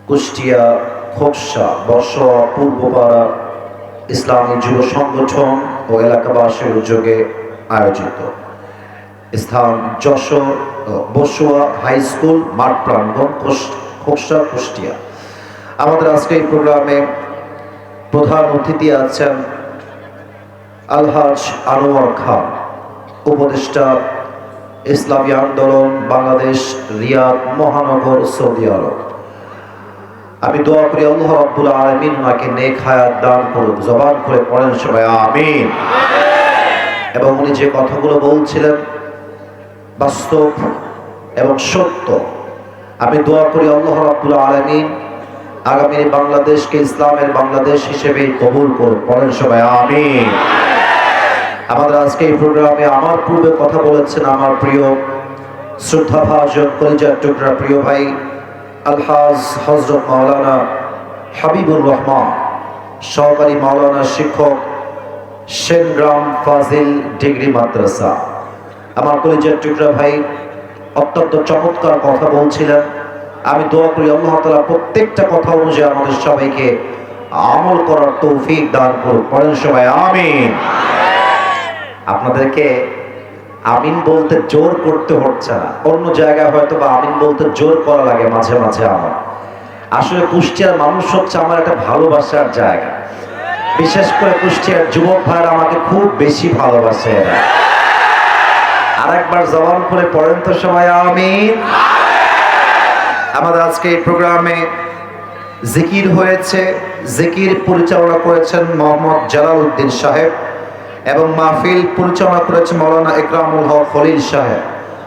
কুষ্টিয়া খোকসা বসোয়া পূর্বপাড়া ইসলামী যুব সংগঠন ও এলাকাবাসীর উদ্যোগে আয়োজিত। স্থান যশোর বসুয়া হাই স্কুল মাঠ প্রাঙ্গণ, খোকসা, কুষ্টিয়া। আমাদের আজকে এই প্রোগ্রামে প্রধান অতিথি আছেন আলহাজ আনোয়ার খান, উপদেষ্টা, ইসলামী আন্দোলন বাংলাদেশ, রিয়াদ মহানগর, সৌদি আরব। আমি দোয়া করি আল্লাহ রাব্বুল আলামিন ওনাকে নেক হায়াত দান করুন। জবান করে পড়েন সবাই আমিন। এবং উনি যে কথাগুলো বলছিলেন বাস্তব এবং সত্য। আমি দোয়া করি আল্লাহ রাব্বুল আলামিন আগামী বাংলাদেশকে ইসলামের বাংলাদেশ হিসেবে কবুল করুন। পড়েন সবাই আমিন। আমাদের আজকে এই প্রোগ্রামে আমার পূর্বে কথা বলেছেন আমার প্রিয় শ্রদ্ধাভাজন কলিজার টুকরা প্রিয় ভাই আলহাজ হযরত মাওলানা হাবিবুর রহমান, সহকারী মাওলানা শিক্ষক, সেনগ্রাম ফাজিল ডিগ্রি মাদ্রাসা। আমার কলিজার টুকরা ভাই অত্যন্ত চমৎকার কথা বলছিলেন। আমি দোয়া করি আল্লাহ তাআলা প্রত্যেকটা কথা অনুযায়ী আমাদের সবাইকে আমল করার তৌফিক দান করুন। পড়েন সবাই আমিন। আপনাদেরকে আমিন বলতে জোর করতে হচ্ছে না। অন্য জায়গায় হয়তো বা আমিন বলতে জোর করা লাগে মাঝে মাঝে। আমার আসলে কুষ্টিয়ার মানুষ হচ্ছে আমার একটা ভালোবাসার জায়গা। বিশেষ করে কুষ্টিয়ার যুবক ভাইরা আমাকে খুব বেশি ভালোবাসে। আর একবার জবান করে পড়েন তো সবাই আমিন। আমাদের আজকে এই প্রোগ্রামে জিকির হয়েছে। জিকির পরিচালনা করেছেন মোহাম্মদ জালাল উদ্দিন সাহেব এবং মাহফিল পরিচালনা করেছেন মাওলানা ইকরামুল হক খলিল সাহেব।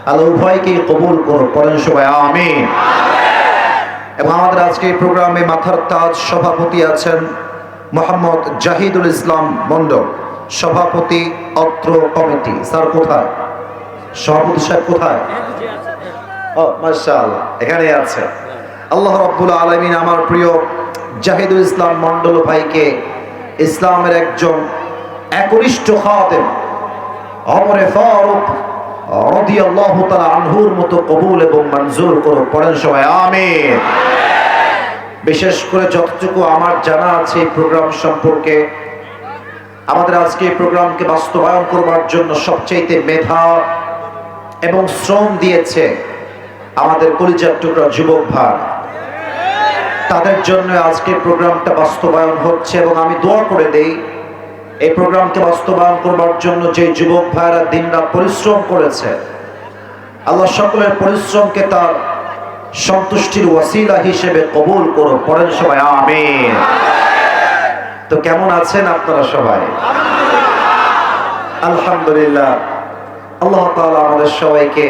আল্লাহ উভয়কে কবুল করুন। পড়েন সবাই আমিন। এবং আমাদের আজকে এই প্রোগ্রামে মাথার তাজ সভাপতি আছেন মোহাম্মদ জাহিদুল ইসলাম মন্ডল, সভাপতি অত্র কমিটি। স্যার কোথায়? সভাপতি সাহেব কোথায়? ও মাশাআল্লাহ, এখানে আছে। আল্লাহ রাব্বুল আলামিন আমার প্রিয় জাহিদুল ইসলাম মন্ডল ভাইকে ইসলামের একজন একনিষ্ঠ খাদেম ওমরে ফারুক রাদিয়াল্লাহু তাআলা আনহুর মতো কবুল এবং মঞ্জুর করুন। পড়েন সবাই আমিন। বিশেষ করে যতটুকু আমার জানা আছে এই প্রোগ্রাম সম্পর্কে, আমাদের আজকে এই প্রোগ্রামকে বাস্তবায়ন করবার জন্য সবচেয়ে মেধা এবং শ্রম দিয়েছে আমাদের কলিজার টুকরা যুবক ভাই। তাদের জন্য আজকে প্রোগ্রামটা বাস্তবায়ন হচ্ছে। এবং আমি দোয়া করে দেই এই প্রোগ্রামকে বাস্তবায়ন করবার জন্য যে যুবক ভাইরা দিনরাত পরিশ্রম করেছে, আল্লাহ সকলের পরিশ্রমকে তার সন্তুষ্টির ওয়াসিলা হিসেবে কবুল করো। পড়েন সবাই আমিন। তো কেমন আছেন আপনারা সবাই? আলহামদুলিল্লাহ, আল্লাহ তাআলা আমাদের সবাইকে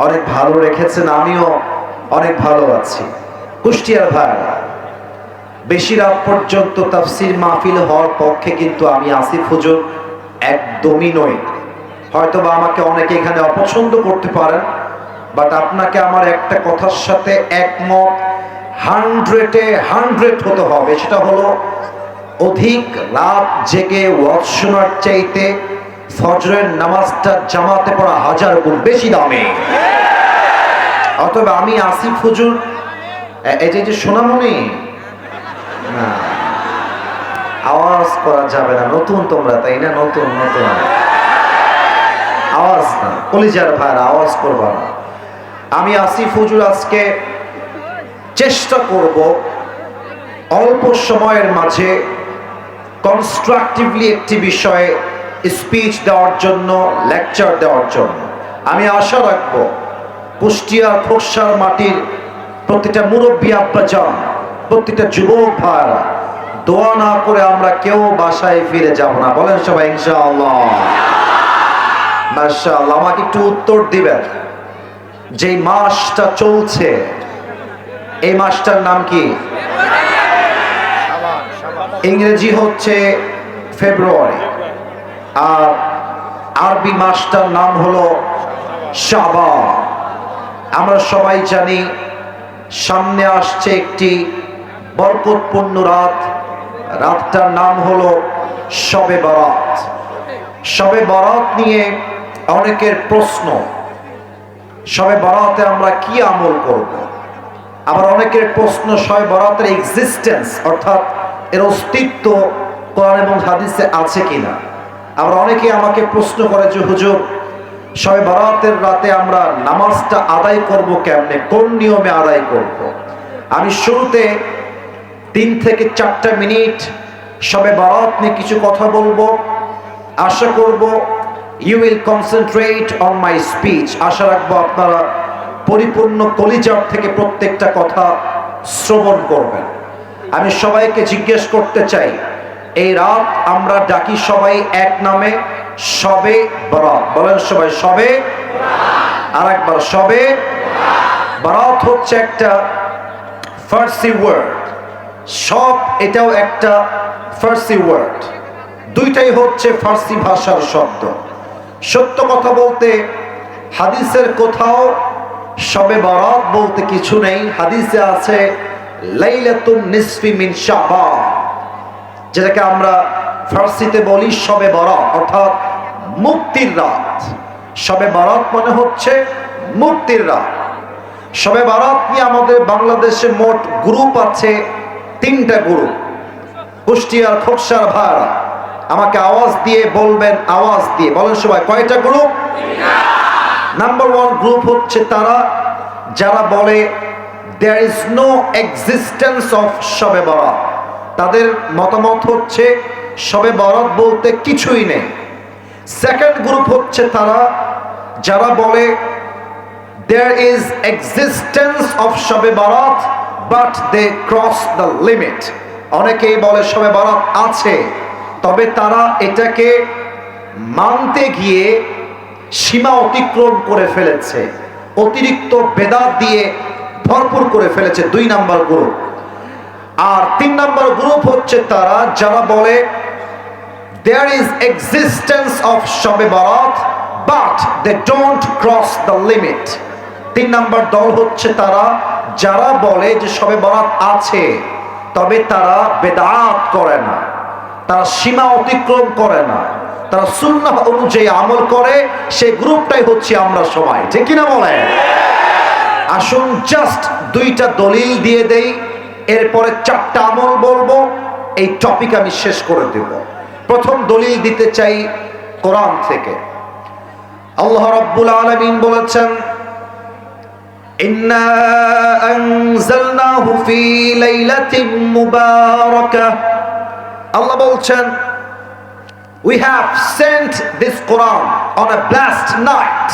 অনেক ভালো রেখেছেন। আমিও অনেক ভালো আছি। কুষ্টিয়ার ভাইরা, বেশি রাত পর্যন্ত তাফসীর মাহফিল হওয়ার পক্ষে কিন্তু আমি আসিফ হুজুর একদমই নই। হয়তোবা আমাকে অনেকে এখানে অপছন্দ করতে পারেন, বাট আপনাকে আমার একটা কথার সাথে একমত 100 হতে হবে। সেটা হলো অধিক রাত জেগে ওয়াজ শোনার চাইতে ফজরের নামাজটা জামাতে পড়া 1000 গুণ বেশি দামি। অতএব আমি আসিফ হুজুর, এই যে সোনামণি, না আওয়াজ করা যাবে না, নতুন তোমরা তাই না? নতুন নতুন আওয়াজ না, কলিজার ভাইরা আওয়াজ করবা না। আমি আসিফ হুজুর আজকে চেষ্টা করব অল্প সময়ের মাঝে কনস্ট্রাকটিভলি একটি বিষয়ে স্পিচ দেওয়ার জন্য, লেকচার দেওয়ার জন্য। আমি আশা রাখবো কুষ্টিয়া খোকসার মাটির প্রতিটা মুরব্বী আব্বাজান, প্রতিটা যুবক ভাইরা দোয়া না করে আমরা কেউ বাসায় ফিরে যাব না। বলেন সবাই ইনশাআল্লাহ। মাশাআল্লাহ। আমাকে একটু উত্তর দিবেন, যে মাসটা চলছে এই মাসটার নাম কি? ইংরেজি হচ্ছে ফেব্রুয়ারি, আর আরবি মাসটার নাম হলো শাবান। আমরা সবাই জানি সামনে আসছে একটি বরকতপূর্ণ রাত। রাতটার নাম হলো শবে বরাত। শবে বরাত নিয়ে অনেকের প্রশ্ন, শবে বরাতে আমরা কি আমল করব? আবার অনেকের প্রশ্ন শবে বরাতের এক্সিস্টেন্স অর্থাৎ এর অস্তিত্ব কোরআন এবং হাদিসে আছে কিনা। আবার অনেকে আমাকে প্রশ্ন করে যে হুজুর, শবে বরাতের রাতে আমরা নামাজটা আদায় করব কেমনে, কোন নিয়মে আদায় করব। আমি শুরুতে 3 থেকে 4টা মিনিট শবে বরাত নিয়ে কিছু কথা বলবো। আশা করব you will concentrate on my speech. আশা রাখবো আপনারা পরিপূর্ণ কলিজার থেকে প্রত্যেকটা কথা শ্রবণ করবেন। আমি সবাইকে জিজ্ঞেস করতে চাই, এই রাত আমরা ডাকি সবাই এক নামে, শবে বরাত। বলেন সবাই শবে। আর একবার শবে বরাত হচ্ছে একটা ফার্সি ওয়ার্ড, সব এটাও একটা ফার্সি ওয়ার্ড, দুইটাই হচ্ছে ফার্সি ভাষার শব্দ। সত্য কথা বলতে হাদিসের কোথাও শবে বরাত বলতে কিছু নেই। হাদিসে আছে লাইলাতুন নিসফি মিন শাবান, যেটাকে আমরা ফার্সিতে বলি শবে বরাত অর্থাৎ মুক্তির রাত। শবে বরাত মানে হচ্ছে মুক্তির রাত। শবে বরাত নিয়ে আমাদের বাংলাদেশে মোট গ্রুপ আছে 3টা গ্রুপ। কুষ্টিয়ার খোকসার ভাড়া আমাকে আওয়াজ দিয়ে বলবেন, আওয়াজ দিয়ে বলেন সবাই, কয়টা গ্রুপ? নাম্বার 1 গ্রুপ হচ্ছে তারা যারা বলে there is no existence of শবে বরাত। তাদের মতামত হচ্ছে শবে বরাত বলতে কিছুই নেই। সেকেন্ড গ্রুপ হচ্ছে তারা যারা বলে there is existence of শবে বরাত but they cross the limit। অনেকেই বলে শবে বরাত আছে, তবে তারা এটাকে মানতে গিয়ে সীমা অতিক্রম করে ফেলেছে, অতিরিক্ত বেদাত দিয়ে ভরপুর করে ফেলেছে। 2 নাম্বার গ্রুপ। আর 3 নাম্বার গ্রুপ হচ্ছে তারা যারা বলে there is existence of শবে বরাত but they don't cross the limit। 3 number দল হচ্ছে তারা যারা বলে যে শবে বরাত আছে, তবে তারা বেদাত করে না, তারা সীমা অতিক্রম করে না, তারা সুন্নাহ অনুযায়ী আমল করে। সেই গ্রুপটাই হচ্ছে আমরা সবাই, ঠিক কিনা বলেন? আসুন জাস্ট 2টা দলিল দিয়ে দেই, এরপরে 4টা আমল বলবো, এই টপিক আমি শেষ করে দেব। প্রথম দলিল দিতে চাই কোরআন থেকে। আল্লাহ রাব্বুল আলামিন বলেছেন ইন্না আনজালনাহু ফি লাইলাতিন মুবারাকাহ। আল্লাহ বলছেন we have sent this Quran on a blessed night।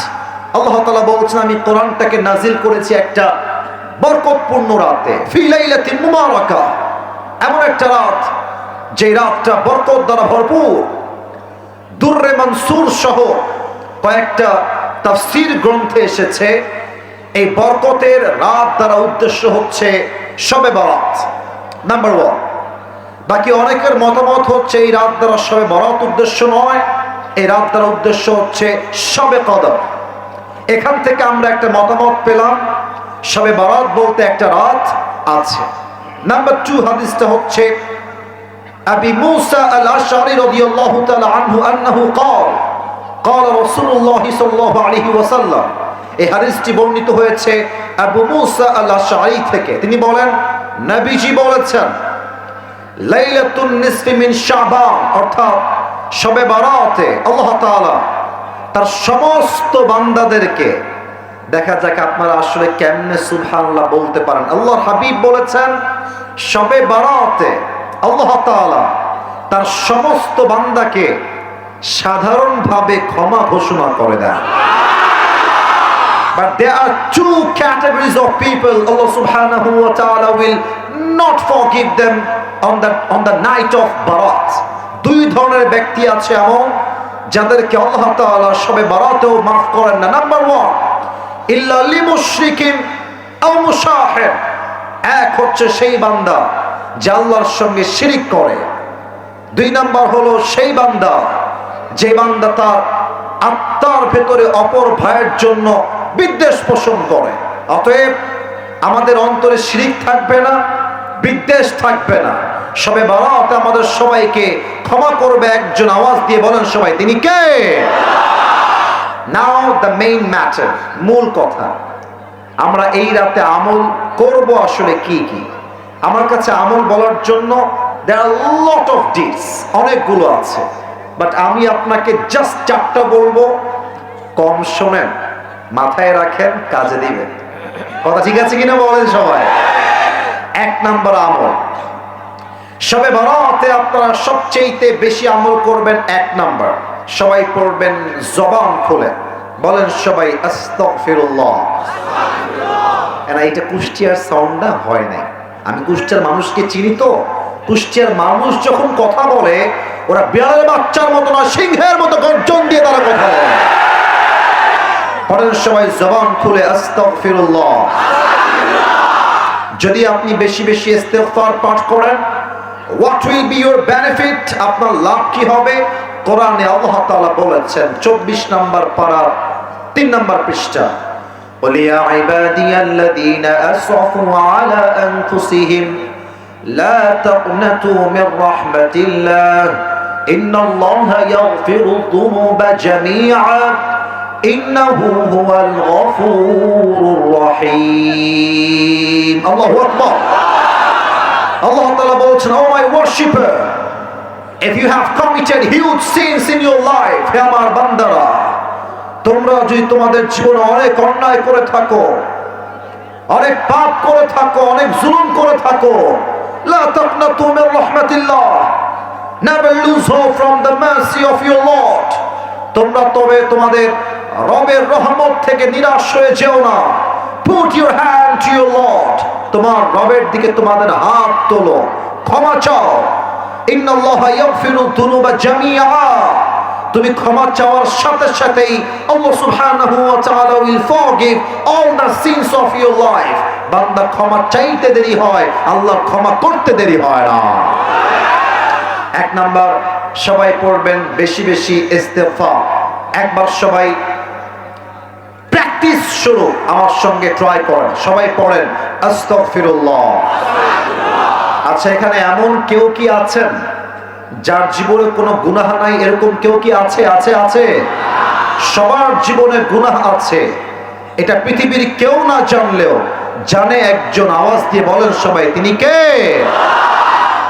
আল্লাহ তাআলা বলছেন আমি কোরআনটাকে নাজিল করেছি একটা বরকতপূর্ণ রাতে, ফি লাইলাতিন মুবারাকাহ, এমন একটা রাত যে রাতটা বরকত দ্বারা ভরপুর। দুররে মানসুর সহ কয়েকটা তাফসীর গ্রন্থে এসেছে এই বরকতের রাত দ্বারা উদ্দেশ্য হচ্ছে শবে বরাত, নাম্বার 1। বাকি অনেকের মতামত হচ্ছে এই রাত দ্বারা শবে বরাত উদ্দেশ্য নয়, এই রাত দ্বারা উদ্দেশ্য হচ্ছে শবে কদর। এখান থেকে আমরা একটা মতামত পেলাম শবে বরাত বলতে একটা রাত আছে। নাম্বার 2 হাদিসটা হচ্ছে আবি মুসা আল আশআরী রাদিয়াল্লাহু তাআলা আনহু আন্নাহু قال قال رسول الله صلى الله عليه وسلم। এই হাদিসটি বর্ণিত হয়েছে আবু মুসা আল আশআরী থেকে। তিনি বলেন নবীজি বলেছেন লাইলাতুন নিসফি মিন শাবান অর্থাৎ শবে বরাতে আল্লাহ তাআলা তার সমস্ত বান্দাদেরকে, দেখা যাক আপনারা আসলে কেমনে সুবহানাল্লাহ বলতে পারেন। আল্লাহর হাবিব বলেছেন শবে বরাতে আল্লাহ তাআলা তার সমস্ত বান্দাকে সাধারণভাবে ক্ষমা ঘোষণা করে দেন। But there are 2 categories of people Allah subhanahu wa ta'ala will not forgive them on the night of Barat। 2 ধরনের ব্যক্তি আছে এমন যাদেরকে আল্লাহ তাআলা শবে বরাতেও মাফ করেন না। নাম্বার 1 ইল্লা লিমুশরিকিন আও মুশাহির। এক হচ্ছে সেই বান্দা যে আল্লাহর সঙ্গে শিরিক করে। 2 নাম্বার হলো সেই বান্দা যে বান্দা তার আত্মার ভেতরে অপর ভাইয়ের জন্য বিদ্বেষ পোষণ করে। অতএব আমাদের অন্তরে শিরিক থাকবে না, বিদ্বেষ থাকবে না। শবে বরাতে আমাদের সবাইকে ক্ষমা করবে একজন। আওয়াজ দিয়ে বলেন সবাই, তিনি কে? নাও দ্য মেইন ম্যাটার, মূল কথা। আমরা এই রাতে আমল করব আসলে কি কি। আমার কাছে আমল বলার জন্য there are a lot of deeds, অনেকগুলো আছে, বাট আমি আপনাকে জাস্ট চারটা বলবো। কম শোনেন, মাথায় রাখেন, কাজে দিবেন। কথা ঠিক আছে কিনা বলেন সবাই। এক নাম্বার আমল, শবে বরাতে আপনারা সবচেয়ে বেশি আমল করবেন। এক নাম্বার, সবাই পড়বেন জবান খুলে, বলেন সবাই আস্তাগফিরুল্লাহ। এটা কুষ্টিয়ার সাউন্ড না, হয় নাই। আমি কুষ্টিয়ার মানুষকে চিনি তো। কুষ্টিয়ার মানুষ যখন কথা বলে ওরা বিড়ালের বাচ্চার মতো না, সিংহের মতো গর্জন দিয়ে তারা কথা বলে। পড়েন সবাই জবান খুলে আস্তাগফিরুল্লাহ। যদি আপনি বেশি বেশি ইস্তেগফার পাঠ করেন, what will be your benefit, আপনার লাভ কি হবে? কোরআনে আল্লাহ তাআলা বলেছেন 24 নম্বর পারা 3 নম্বর পৃষ্ঠা, قل يا عبادي الذين أسرفوا على أنفسهم لا تقنطوا من رحمة الله إن الله يغفر الذنوب جميعا إنه هو الغفور الرحيم. الله أكبر. Allah Ta'ala বলছেন, oh my worshipper, if you have committed huge sins in your life, হে আমার বান্দারা, তোমরা যদি তোমাদের জীবনে অনেক অন্যায় করে থাকো, অনেক পাপ করে থাকো, অনেক জুলুম করে থাকো, লা তাকনাতু Mir রাহমাতিল্লাহ, never lose hope from the mercy of your Lord. তোমরা তবে তোমাদের রবের রহমত থেকে নিরাশ হয়ে যেও না। Put your hand to your Lord, তোমার রবের দিকে তোমাদের হাত তোলো, ক্ষমা চাও। ইন্নাল্লাহা ইয়াগফিরু যুনুবা জামিআ, তুমি ক্ষমা চাওয়ার সাথে সাথেই আল্লাহ সুবহানাহু ওয়া তাআলা will forgive all the sins of your life. বান্দা ক্ষমা চাইতে দেরি হয়, আল্লাহ ক্ষমা করতে দেরি হয় না। এক নাম্বার, সবাই পড়বেন বেশি বেশি ইস্তেগফার। একবার সবাই প্র্যাকটিস শুরু, আমার সঙ্গে ট্রাই করেন। সবাই পড়েন আস্তাগফিরুল্লাহ। আচ্ছা, এখানে এমন কেউ কি আছেন যার জীবনে কোনো গুনাহ নাই? এরকম কেউ কি আছে? আছে আছে। সবার জীবনে গুনাহ আছে, এটা পৃথিবীর কেউ না জানলেও জানে একজন। আওয়াজ দিয়ে বলেন সবাই, তিনি কে?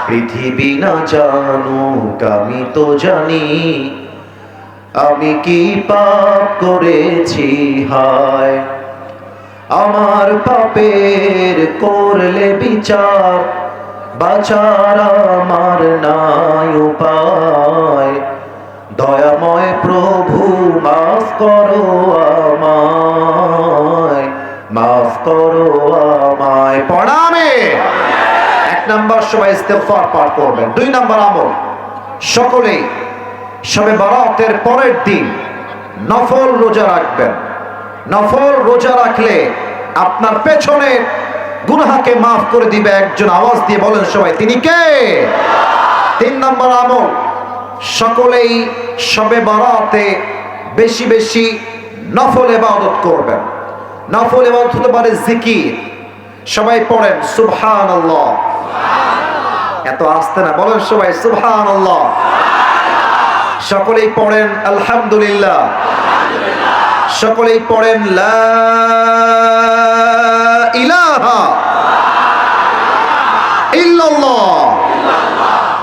পৃথিবী না জানুক আমি তো জানি, আমি কি পাপ করেছি হায়, আমার পাপের করলে বিচার, বাঁচার আমার নাই উপায়, দয়াময় প্রভু মাফ করো আমায়, মাফ করো আমায়। পড়ামে এক নাম্বার, সবাই ইস্তেগফার পাঠ করবেন। 2 নাম্বার আমল, সকলেই শবে বরাতের পরের দিন নফল রোজা রাখবেন। নফল রোজা রাখলে আপনার পেছনে গুনাহকে মাফ করে দিবে একজন। আওয়াজ দিয়ে বলেন সবাই, তিনি কে? 3 নম্বর আমল, সকলেই শবে বরাতে বেশি বেশি নফল ইবাদত করবেন। নফল ইবাদত হতে পারে জিকির। সবাই পড়েন সুবহানাল্লাহ। এত আস্তে না, বলেন সবাই সুবহানাল্লাহ। সকলেই পড়েন আলহামদুলিল্লাহ। সকলেই পড়েন লা ইলাহা ইল্লাল্লাহ।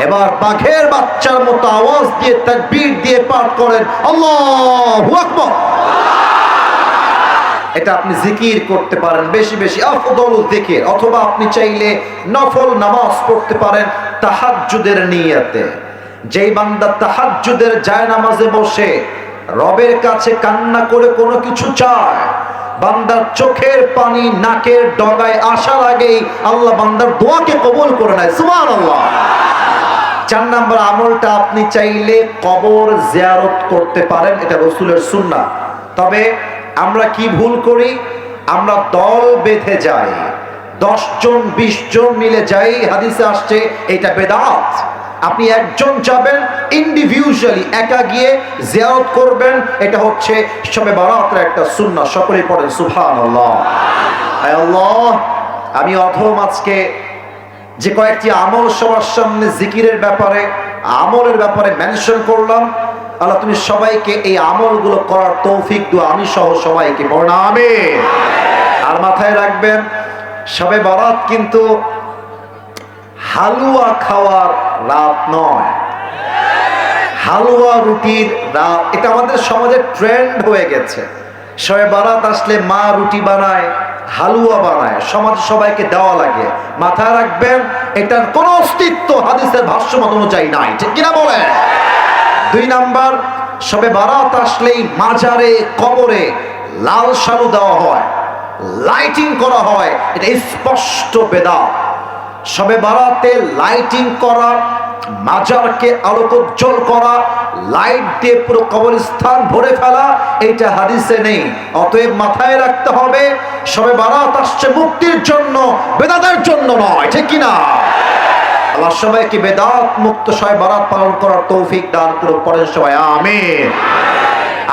এবার বাঘের বাচ্চার মতো আওয়াজ দিয়ে তাকবীর দিয়ে পাঠ করেন আল্লাহু আকবার। এটা আপনি জিকির করতে পারেন বেশি বেশি, আফদলুল যিকির। অথবা আপনি চাইলে নফল নামাজ পড়তে পারেন তাহাজ্জুদের নিয়তে। যেই বান্দা তাহাজ্জুদের জায়নামাজে বসে রবের কাছে কান্না করে কোনো কিছু চায়, বান্দার চোখের পানি নাকের ডগায় আসার আগেই আল্লাহ বান্দার দোয়াকে কবুল করে নেয়। সুবহানাল্লাহ। 4 নম্বর আমলটা, আপনি চাইলে কবর জিয়ারত করতে পারেন, এটা রাসূলের সুন্নাহ। তবে আমরা কি ভুল করি? আমরা দল বেঁধে যাই, 10 জন 20 জন মিলে যাই, হাদিসে আসছে এটা বেদাত। আপনি একজন যাবেন ইন্ডিভিজুয়ালি, একা গিয়ে জিয়ারত করবেন, এটা হচ্ছে শবে বরাতের একটা সুন্নাহ। সকলেই পড়েন সুবহানাল্লাহ। হে আল্লাহ, আমি অধম আজকে যে কয়েকটি আমল সবার সামনে জিকিরের ব্যাপারে, আমলের ব্যাপারে মেনশন করলাম, আল্লাহ তুমি সবাইকে এই আমলগুলো করার তৌফিক দাও, আমি সহ সবাইকে। পড়না আমিন। আর মাথায় রাখবেন, শবে বরাত কিন্তু হালুয়া খাওয়ার রাত নয়, হালুয়া রুটির রাত। এটা আমাদের সমাজে ট্রেন্ড হয়ে গেছে। শবে বরাত আসলে মা রুটি বানায়, হালুয়া বানায়, সমাজ সবাইকে দেওয়া লাগে। মাথায় রাখবেন, এটার কোনো অস্তিত্ব হাদিসের ভাষ্যমত অনুযায়ী নাই, ঠিক কিনা বলেন? 2 নাম্বার, শবে বরাত আসলেই মাজারে কবরে লাল শালু দেওয়া হয়, লাইটিং করা হয়, এটা স্পষ্ট বেদাত। শবে বরাতে লাইটিং করা, মাজারকে আলোকোজ্জ্বল করা, লাইট দিয়ে পুরো কবরস্থান ভরে ফেলা, এটা হাদিসে নেই। অতএব মাথায় রাখতে হবে, শবে বরাত আসছে মুক্তির জন্য, বেদাতের জন্য নয়, ঠিক কিনা? আল্লাহ সবাইকে বেদাত মুক্ত শবে বরাত পালন করার তৌফিক দান করুন। পরের সবাই আমিন।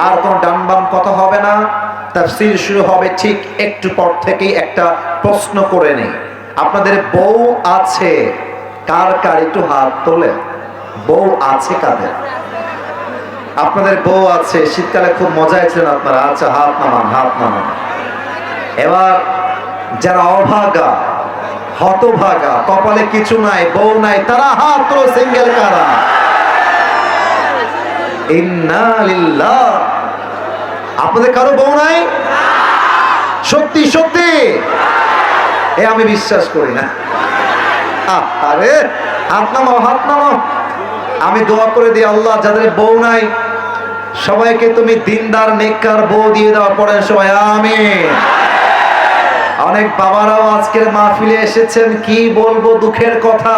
আর কোন ডান বাম কথা হবে না, তাফসীর শুরু হবে ঠিক একটু পর থেকেই। একটা প্রশ্ন করে নেই, আপনাদের বউ আছে কার কার? একটু হাত তোলে। বউ আছে কাদের? আপনাদের বউ আছে, শীতকালে খুব মজায় ছিলেন আপনারা। আচ্ছা, হাত নামান, হাত নামান। এবার যারা অভাগা, হতভাগা, কপালে কিছু নাই, বউ নাই, তারা হাত তোলো। সিঙ্গেল কারা? ইন্না লিল্লাহ। আপনাদের কারো বউ নাই? সত্যি সত্যি? আমি বিশ্বাস করি না। আরে হাত নামাও, হাত নামাও। আমি দোয়া করে দিই, আল্লাহ যাদের বউ নাই সবাইকে তুমি দিনদার নেককার বউ দিয়ে দাও। পড়েন সবাই আমিন। অনেক বাবারাও আজকের মাহফিলে এসেছেন, কি বলবো দুঃখের কথা,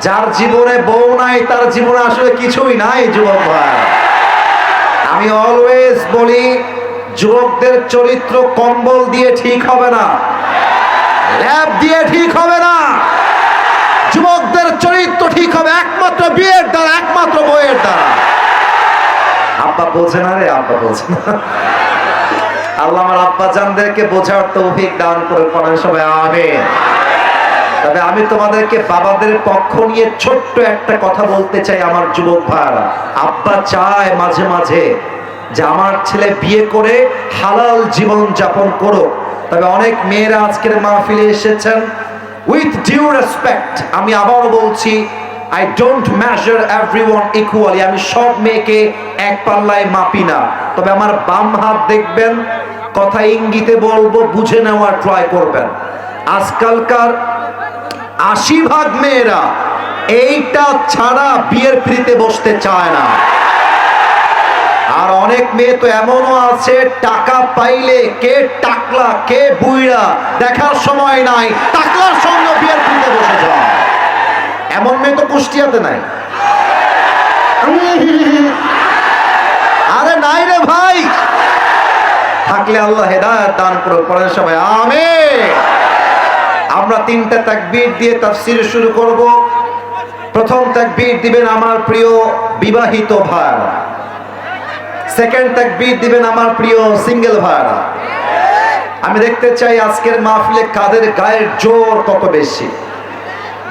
যার জীবনে বউ নাই তার জীবনে আসলে কিছুই নাই। যুবক ভাই, আমি অলওয়েজ বলি, যুবকদের চরিত্র কম্বল দিয়ে ঠিক হবে না, ল্যাব দিয়ে ঠিক হবে না। যুবকদের চরিত্র ঠিক হবে একমাত্র বিয়ের দ্বারা, একমাত্র বইয়ের দ্বারা। আব্বা বোঝে না রে, আব্বা বোঝে না। আল্লাহ আমার আব্বা জানদেরকে বোঝার তৌফিক দান করে। পড়েন সবাই আমিন। তবে আমি তোমাদেরকে বাবাদের পক্ষ নিয়ে ছোট্ট একটা কথা বলতে চাই। আমার যুবক ভাইরা, আব্বা চায় মাঝে মাঝে যে আমার ছেলে বিয়ে করে হালাল জীবন যাপন করুক। তবে অনেক মেয়েরা আজকের মাহফিলে এসেছেন, উইথ ডিউ রেসপেক্ট আমি আবারও বলছি, I don't measure everyone equally. আমি সব মেয়েকে এক পাল্লায় মাপি না। তবে আমার বাম হাত দেখবেন, কথা ইঙ্গিতে বলবো, বুঝে নেওয়ার ট্রাই করবেন। আজকালকার 80% মেয়েরা এইটা ছাড়া বিয়ের পিড়িতে বসতে চায় না। আর অনেক মেয়ে তো এমনও আছে, টাকা পাইলে কে টাকলা কে বুইড়া দেখার সময় নাই, টাকলার সঙ্গে বিয়ের পিড়িতে বসে যায়। এমন মেয়ে তো কুষ্টিয়াতে নাই। আরে নাই রে ভাই, থাকলে আল্লাহ হেদায়েত দান করুন। পড়েন সবাই আমিন। আমরা 3টা তাকবীর দিয়ে তাফসীর শুরু করব। প্রথম তাকবীর দিবেন আমার প্রিয় বিবাহিত ভাইরা, সেকেন্ড তাকবীর দিবেন আমার প্রিয় সিঙ্গেল ভাইরা। আমি দেখতে চাই আজকের মাহফিলে কাদের গায়ের জোর কত বেশি।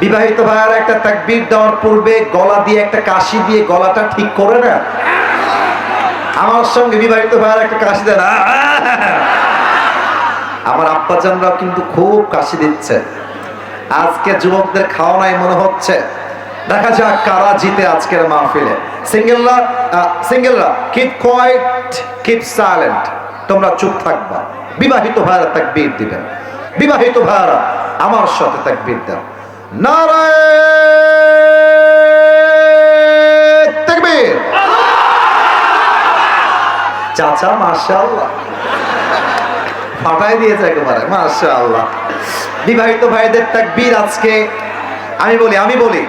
বিবাহিত ভাইরা একটা তাকবীর দেওয়ার পূর্বে গলা দিয়ে একটা কাশি দিয়ে গলাটা ঠিক করে না। আমার সঙ্গে বিবাহিত ভাইরা একটা কাশি দেন। আমার আব্বাজানরাও কিন্তু খুব কাশি দিচ্ছে। আজকে যুবকদের খাওয়া নাই মনে হচ্ছে। দেখা যাক কারা জিতে আজকের মাহফিলে। সিঙ্গেলরা কিপ কোয়াইট, কিপ সাইলেন্ট, তোমরা চুপ থাকবা। বিবাহিত ভাইরা তাকবীর দিবেন। বিবাহিত ভাইরা আমার সাথে তাকবীর দেন। নারায়ে তাকবীর। চাচা মাশাআল্লাহ ফাটাই দিয়েছে একেবারে, মাশাআল্লাহ। বিবাহিত ভাইদের তাকবীর আজকে আমি বলি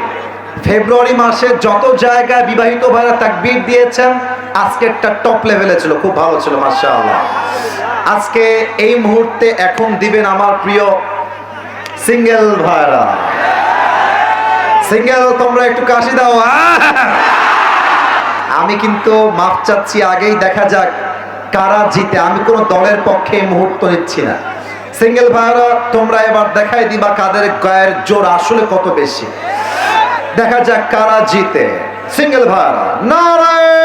ফেব্রুয়ারি মাসে যত জায়গায় বিবাহিত ভাইরা তাকবীর দিয়েছেন, আজকেরটা টপ লেভেলে ছিল, খুব ভালো ছিল, মাশাআল্লাহ। আজকে এই মুহূর্তে এখন দিবেন আমার প্রিয় সিঙ্গেল ভাইরা। সিঙ্গেল তোমরা একটু কাশি দাও। আমি কিন্তু মাফ চাচ্ছি, আগেই দেখা যাক কারা জিতে। আমি কোনো দলের পক্ষে এই মুহূর্ত নিচ্ছি না। সিঙ্গেল ভাইরা তোমরা এবার দেখাই দিবা কাদের গায়ের জোর আসলে কত বেশি। দেখা যাক কারা জিতে। সিঙ্গেল ভাইরা নারায়ে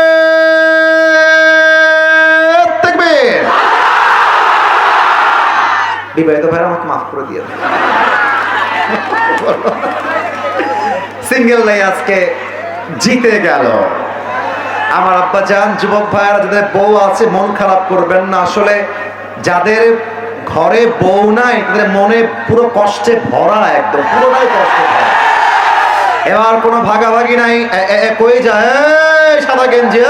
তাকবীর। বিবাহিত ভাইরা আমাকে মাফ করে দিয়ে সিঙ্গেল নাই আজকে জিতে গেল। আমার আব্বা জান, যুবক ভাইরা যাদের বউ আছে মন খারাপ করবেন না। আসলে যাদের ঘরে বউ নাই তাদের মনে পুরো কষ্টে ভরা, একদম পুরোটাই কষ্টে ভরা। এবার কোনো ভাগাভাগি নাই। কই যায় সাদা গেঞ্জি,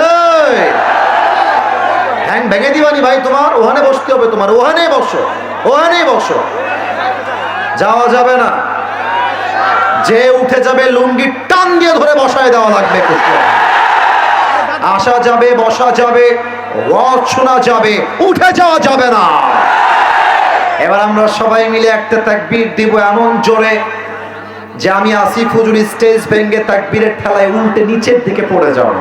হ্যাং ভেঙে দিবানি ভাই, তোমার ওখানে বসতে হবে, তোমার ওখানেই বসো, ওখানেই বসো, যাওয়া যাবে না। যে উঠে যাবে লুঙ্গি টান দিয়ে ধরে বসায় দেওয়া লাগবে। আসা যাবে, বসা যাবে, ওয়াজ শোনা যাবে, উঠে যাওয়া যাবে না। এবার আমরা সবাই মিলে একটা তাকবীর দিব এমন জোরে যে আমি আসিফ হুজুর স্টেজ ভেঙে তাকবীরের ঠেলায় উল্টে নিচের দিকে পড়ে যাব।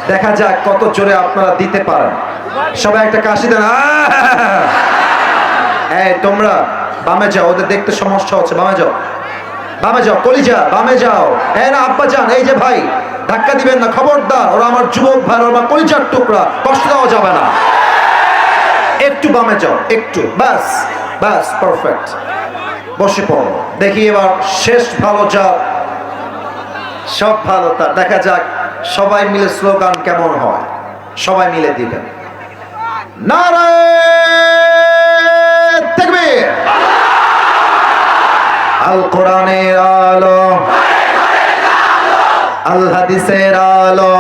দেখা যাক কত জোরে আপনারা দিতে পারেন। সবাই একটা কাশি দেন। এই তোমরা বামে যাও, ওদের দেখতে সমস্যা হচ্ছে, বামে যাও, বামে যাও, কলিজা বামে যাও। হ্যাঁ না আব্বা যান, এই যে ভাই ধাক্কা দিবেন না, খবরদার, ওরা আমার যুবক ভাই, ওরা কলিজার টুকরা, কষ্ট দেওয়া যাবে না। একটু বামে যাও, একটু, বাস বাস, পারফেক্ট, বসে পড়ো। দেখি এবার শেষ ভালো যা, সব ভালো তা। দেখা যাক সবাই মিলে স্লোগান কেমন হয়, সবাই মিলে দিবেন। নারায়ে তাকবীর। আল কোরআনের আলো, আল হাদিসের আলো।